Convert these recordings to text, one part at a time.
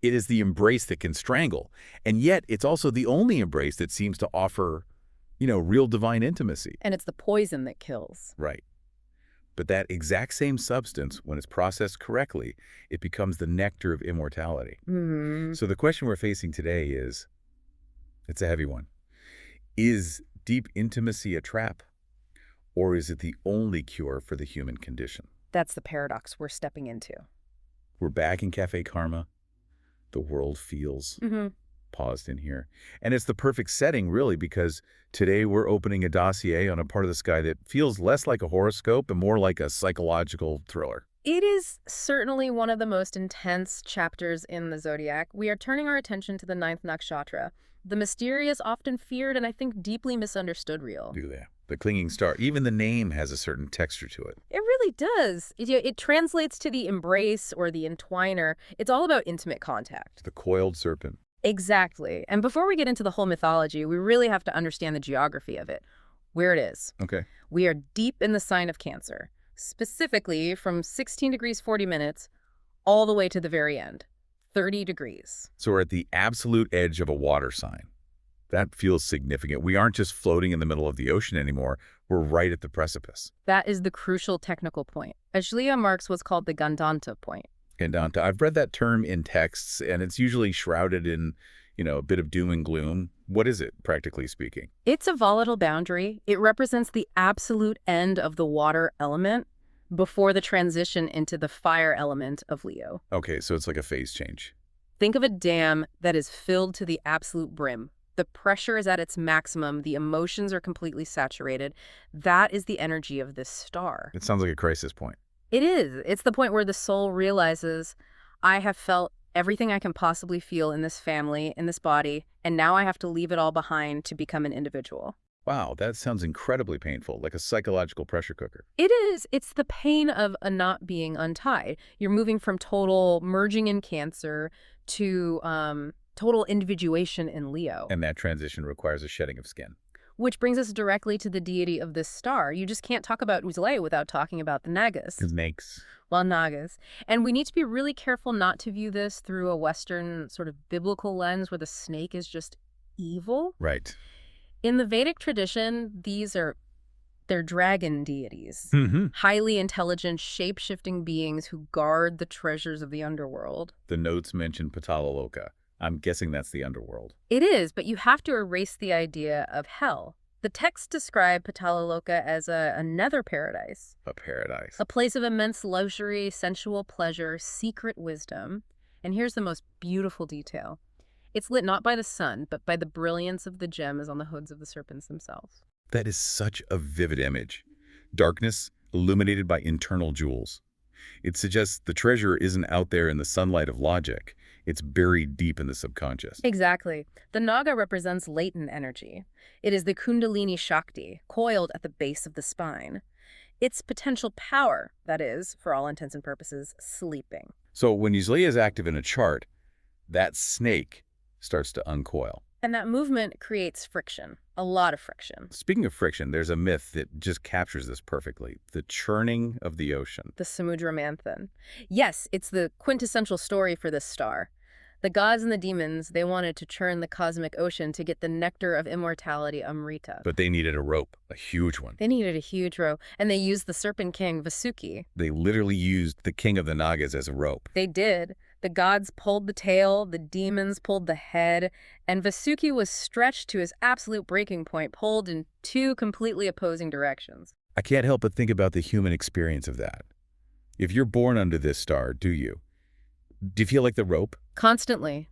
It is the embrace that can strangle, and yet it's also the only embrace that seems to offer, real divine intimacy. And it's the poison that kills. Right. But that exact same substance, when it's processed correctly, it becomes the nectar of immortality. Mm-hmm. So the question we're facing today is, it's a heavy one. Is deep intimacy a trap, or is it the only cure for the human condition? That's the paradox we're stepping into. We're back in Cafe Karma. The world feels paused in here. And it's the perfect setting, really, because today we're opening a dossier on a part of the sky that feels less like a horoscope and more like a psychological thriller. It is certainly one of the most intense chapters in the zodiac. We are turning our attention to the ninth nakshatra, the mysterious, often feared, and I think deeply misunderstood reel. Do that. The clinging star. Even the name has a certain texture to it. It really does. It translates to the embrace or the entwiner. It's all about intimate contact. The coiled serpent. Exactly. And before we get into the whole mythology, we really have to understand the geography of it, where it is. Okay. We are deep in the sign of Cancer, specifically from 16 degrees 40 minutes all the way to the very end, 30 degrees. So we're at the absolute edge of a water sign. That feels significant. We aren't just floating in the middle of the ocean anymore. We're right at the precipice. That is the crucial technical point. Ashlesha marks what's called the Gandanta point. Gandanta. I've read that term in texts, and it's usually shrouded in, a bit of doom and gloom. What is it, practically speaking? It's a volatile boundary. It represents the absolute end of the water element before the transition into the fire element of Leo. Okay, so it's like a phase change. Think of a dam that is filled to the absolute brim. The pressure is at its maximum. The emotions are completely saturated. That is the energy of this star. It sounds like a crisis point. It is. It's the point where the soul realizes, I have felt everything I can possibly feel in this family, in this body, and now I have to leave it all behind to become an individual. Wow, that sounds incredibly painful, like a psychological pressure cooker. It is. It's the pain of a not being untied. You're moving from total merging in Cancer to total individuation in Leo. And that transition requires a shedding of skin. Which brings us directly to the deity of this star. You just can't talk about Uzlaya without talking about the Nagas. Snakes. Well, Nagas. And we need to be really careful not to view this through a Western sort of biblical lens where the snake is just evil. Right. In the Vedic tradition, they're dragon deities. Highly intelligent, shape-shifting beings who guard the treasures of the underworld. The notes mention Patalaloka. I'm guessing that's the underworld. It is, but you have to erase the idea of hell. The texts describe Patalaloka as a nether paradise. A paradise. A place of immense luxury, sensual pleasure, secret wisdom. And here's the most beautiful detail. It's lit not by the sun, but by the brilliance of the gems on the hoods of the serpents themselves. That is such a vivid image. Darkness illuminated by internal jewels. It suggests the treasure isn't out there in the sunlight of logic. It's buried deep in the subconscious. Exactly. The Naga represents latent energy. It is the Kundalini Shakti, coiled at the base of the spine. Its potential power, that is, for all intents and purposes, sleeping. So when Uzlaya is active in a chart, that snake starts to uncoil. And that movement creates friction, a lot of friction. Speaking of friction, there's a myth that just captures this perfectly. The churning of the ocean. The Samudra Manthan. Yes, it's the quintessential story for this star. The gods and the demons, they wanted to churn the cosmic ocean to get the nectar of immortality, Amrita. But they needed a rope, a huge one. They needed a huge rope, and they used the serpent king, Vasuki. They literally used the king of the Nagas as a rope. They did. The gods pulled the tail, the demons pulled the head, and Vasuki was stretched to his absolute breaking point, pulled in two completely opposing directions. I can't help but think about the human experience of that. If you're born under this star, do you? Do you feel like the rope? Constantly.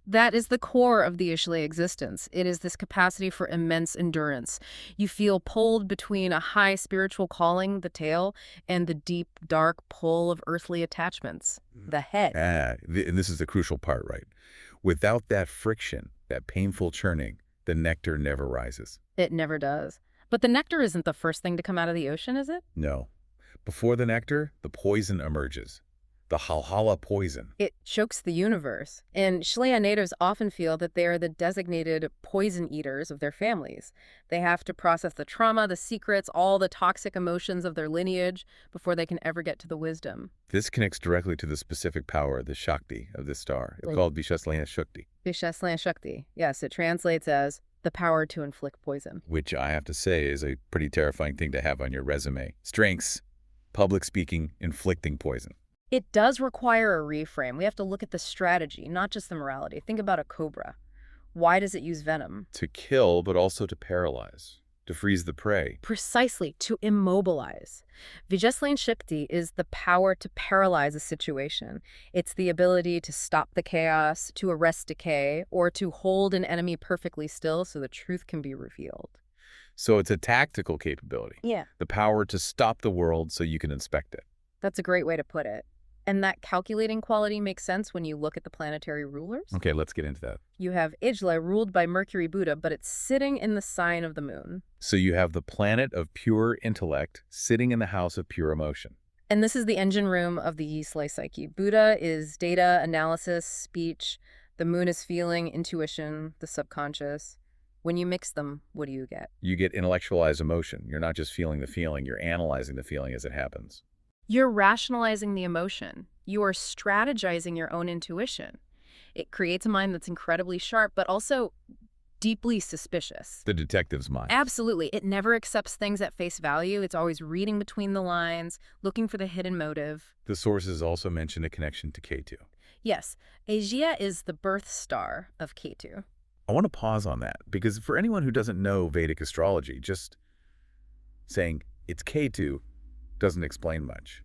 That is the core of the Ashlesha existence. It is this capacity for immense endurance. You feel pulled between a high spiritual calling, the tail, and the deep, dark pull of earthly attachments, the head. And this is the crucial part, right? Without that friction, that painful churning, the nectar never rises. It never does. But the nectar isn't the first thing to come out of the ocean, is it? No. Before the nectar, the poison emerges. the halhala poison. It chokes the universe. And Ashlesha natives often feel that they are the designated poison eaters of their families. They have to process the trauma, the secrets, all the toxic emotions of their lineage before they can ever get to the wisdom. This connects directly to the specific power, the Shakti of this star. It's called Vishasana Shakti. Vishasana Shakti. Yes, it translates as the power to inflict poison. Which I have to say is a pretty terrifying thing to have on your resume. Strengths, public speaking, inflicting poison. It does require a reframe. We have to look at the strategy, not just the morality. Think about a cobra. Why does it use venom? To kill, but also to paralyze, to freeze the prey. Precisely, to immobilize. Vijayasana Shakti is the power to paralyze a situation. It's the ability to stop the chaos, to arrest decay, or to hold an enemy perfectly still so the truth can be revealed. So it's a tactical capability. Yeah. The power to stop the world so you can inspect it. That's a great way to put it. And that calculating quality makes sense when you look at the planetary rulers. Okay, let's get into that. You have Ijla ruled by Mercury Buddha, but it's sitting in the sign of the moon. So you have the planet of pure intellect sitting in the house of pure emotion. And this is the engine room of the Ashlesha psyche. Buddha is data, analysis, speech. The moon is feeling, intuition, the subconscious. When you mix them, what do you get? You get intellectualized emotion. You're not just feeling the feeling, you're analyzing the feeling as it happens. You're rationalizing the emotion. You are strategizing your own intuition. It creates a mind that's incredibly sharp, but also deeply suspicious. The detective's mind. Absolutely. It never accepts things at face value. It's always reading between the lines, looking for the hidden motive. The sources also mention a connection to Ketu. Yes, Aegea is the birth star of Ketu. I want to pause on that, because for anyone who doesn't know Vedic astrology, just saying it's Ketu doesn't explain much.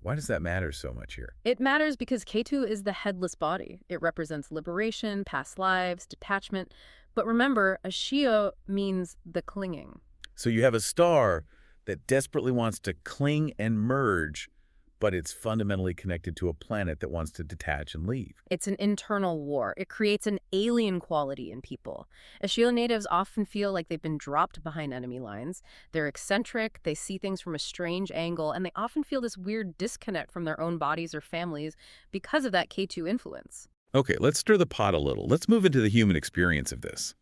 Why does that matter so much here? It matters because Ketu is the headless body. It represents liberation, past lives, detachment. But remember, Ashio means the clinging. So you have a star that desperately wants to cling and merge, but it's fundamentally connected to a planet that wants to detach and leave. It's an internal war. It creates an alien quality in people. Ashio natives often feel like they've been dropped behind enemy lines. They're eccentric, they see things from a strange angle, and they often feel this weird disconnect from their own bodies or families because of that Ketu influence. Okay, let's stir the pot a little. Let's move into the human experience of this.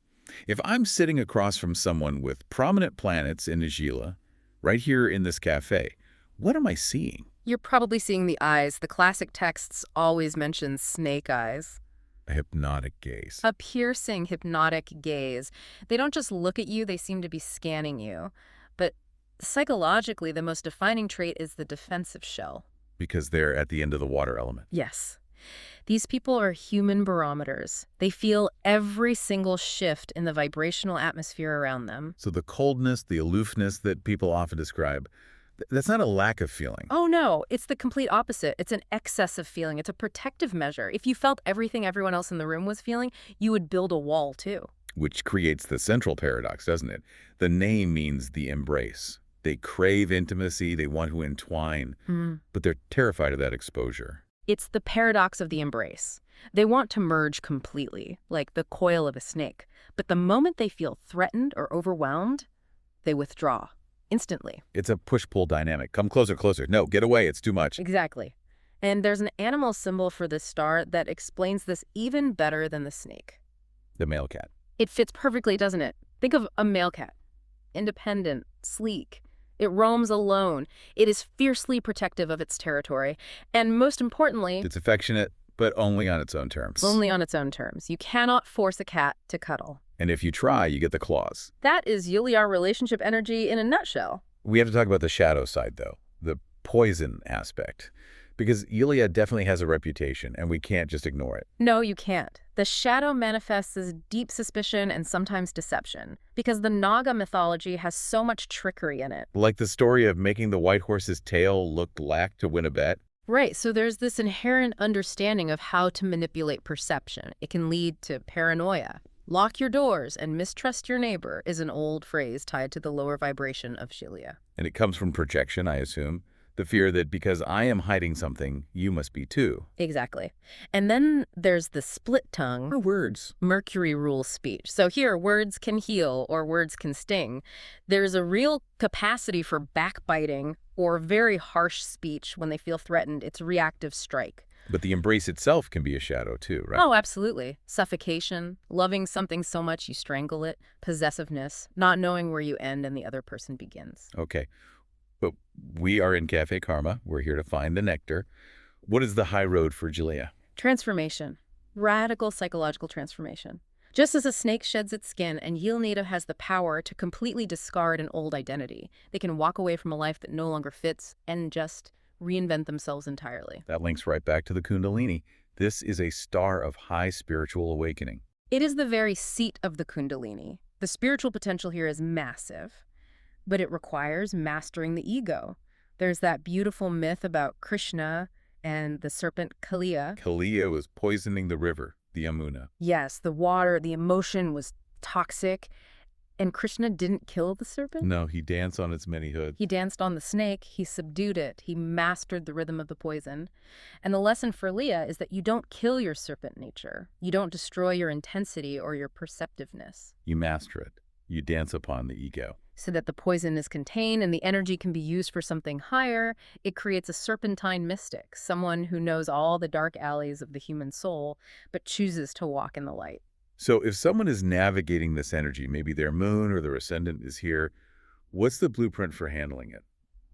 If I'm sitting across from someone with prominent planets in Nagila, right here in this cafe, what am I seeing? You're probably seeing the eyes. The classic texts always mention snake eyes. A hypnotic gaze. A piercing, hypnotic gaze. They don't just look at you, they seem to be scanning you. But psychologically, the most defining trait is the defensive shell. Because they're at the end of the water element. Yes. These people are human barometers. They feel every single shift in the vibrational atmosphere around them. So the coldness, the aloofness that people often describe, that's not a lack of feeling. Oh, no. It's the complete opposite. It's an excess of feeling. It's a protective measure. If you felt everything everyone else in the room was feeling, you would build a wall, too. Which creates the central paradox, doesn't it? The name means the embrace. They crave intimacy, they want to entwine, but they're terrified of that exposure. It's the paradox of the embrace. They want to merge completely, like the coil of a snake. But the moment they feel threatened or overwhelmed, they withdraw. Instantly. It's a push-pull dynamic. Come closer, closer. No, get away. It's too much. Exactly. And there's an animal symbol for this star that explains this even better than the snake. The male cat. It fits perfectly, doesn't it? Think of a male cat. Independent, sleek. It roams alone. It is fiercely protective of its territory. And most importantly, it's affectionate, but only on its own terms. Only on its own terms. You cannot force a cat to cuddle. And if you try, you get the claws. That is Yuliar relationship energy in a nutshell. We have to talk about the shadow side, though, the poison aspect. Because Yulia definitely has a reputation, and we can't just ignore it. No, you can't. The shadow manifests as deep suspicion and sometimes deception, because the Naga mythology has so much trickery in it. Like the story of making the white horse's tail look black to win a bet? Right, so there's this inherent understanding of how to manipulate perception. It can lead to paranoia. Lock your doors and mistrust your neighbor is an old phrase tied to the lower vibration of Shilia. And it comes from projection, I assume. The fear that because I am hiding something, you must be too. Exactly. And then there's the split tongue, Or words. Mercury rules speech. So here, words can heal or words can sting. There's a real capacity for backbiting or very harsh speech when they feel threatened. It's a reactive strike. But the embrace itself can be a shadow too, right? Oh, absolutely. Suffocation, loving something so much you strangle it, possessiveness, not knowing where you end and the other person begins. Okay. But we are in Cafe Karma. We're here to find the nectar. What is the high road for Jalea? Transformation. Radical psychological transformation. Just as a snake sheds its skin and Yilnada has the power to completely discard an old identity, they can walk away from a life that no longer fits and just reinvent themselves entirely. That links right back to the Kundalini. This is a star of high spiritual awakening. It is the very seat of the Kundalini. The spiritual potential here is massive, but it requires mastering the ego. There's that beautiful myth about Krishna and the serpent Kalia. Kalia was poisoning the river, the Yamuna. Yes, the water, the emotion was toxic, and Krishna didn't kill the serpent? No, he danced on its many hoods. He danced on the snake, he subdued it, he mastered the rhythm of the poison. And the lesson for Leah is that you don't kill your serpent nature. You don't destroy your intensity or your perceptiveness. You master it. You dance upon the ego. So that the poison is contained and the energy can be used for something higher, it creates a serpentine mystic, someone who knows all the dark alleys of the human soul, but chooses to walk in the light. So if someone is navigating this energy, maybe their moon or their ascendant is here, what's the blueprint for handling it?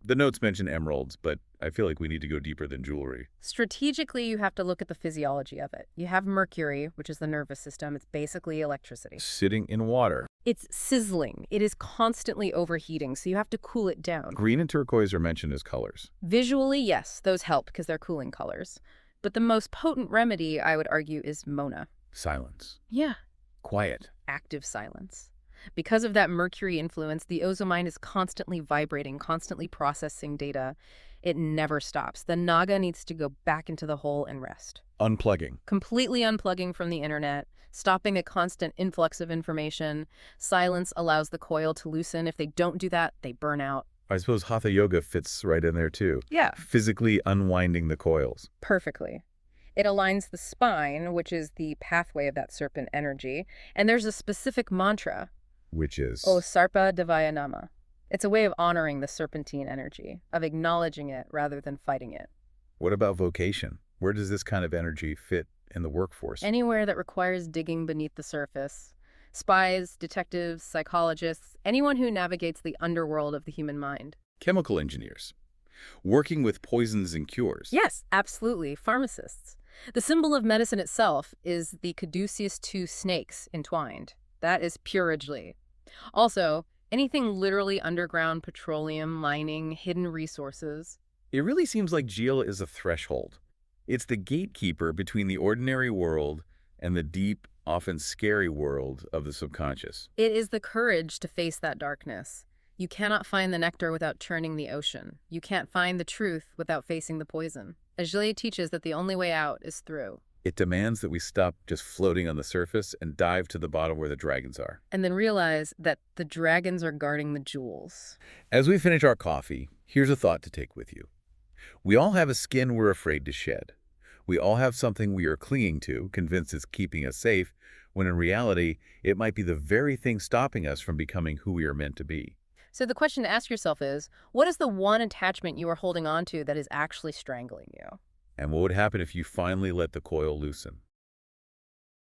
The notes mention emeralds, but I feel like we need to go deeper than jewelry. Strategically, you have to look at the physiology of it. You have Mercury, which is the nervous system. It's basically electricity. Sitting in water. It's sizzling. It is constantly overheating, so you have to cool it down. Green and turquoise are mentioned as colors. Visually, yes, those help because they're cooling colors. But the most potent remedy, I would argue, is Mona. Silence. Yeah. Quiet. Active silence. Because of that Mercury influence, the Ozomind is constantly vibrating, constantly processing data. It never stops. The Naga needs to go back into the hole and rest. Unplugging. Completely unplugging from the internet, stopping a constant influx of information. Silence allows the coil to loosen. If they don't do that, they burn out. I suppose Hatha Yoga fits right in there too. Yeah. Physically unwinding the coils. Perfectly. It aligns the spine, which is the pathway of that serpent energy, and there's a specific mantra. Which is? O Sarpa Devaya Nama. It's a way of honoring the serpentine energy, of acknowledging it rather than fighting it. What about vocation? Where does this kind of energy fit in the workforce? Anywhere that requires digging beneath the surface. Spies, detectives, psychologists, anyone who navigates the underworld of the human mind. Chemical engineers. Working with poisons and cures. Yes, absolutely. Pharmacists. The symbol of medicine itself is the caduceus two snakes entwined. That is puragely. Also, anything literally underground, petroleum, mining, hidden resources. It really seems like Jeel is a threshold. It's the gatekeeper between the ordinary world and the deep, often scary world of the subconscious. It is the courage to face that darkness. You cannot find the nectar without churning the ocean. You can't find the truth without facing the poison. Ajli teaches that the only way out is through. It demands that we stop just floating on the surface and dive to the bottom where the dragons are. And then realize that the dragons are guarding the jewels. As we finish our coffee, here's a thought to take with you. We all have a skin we're afraid to shed. We all have something we are clinging to, convinced it's keeping us safe, when in reality, it might be the very thing stopping us from becoming who we are meant to be. So the question to ask yourself is, what is the one attachment you are holding on to that is actually strangling you? And what would happen if you finally let the coil loosen?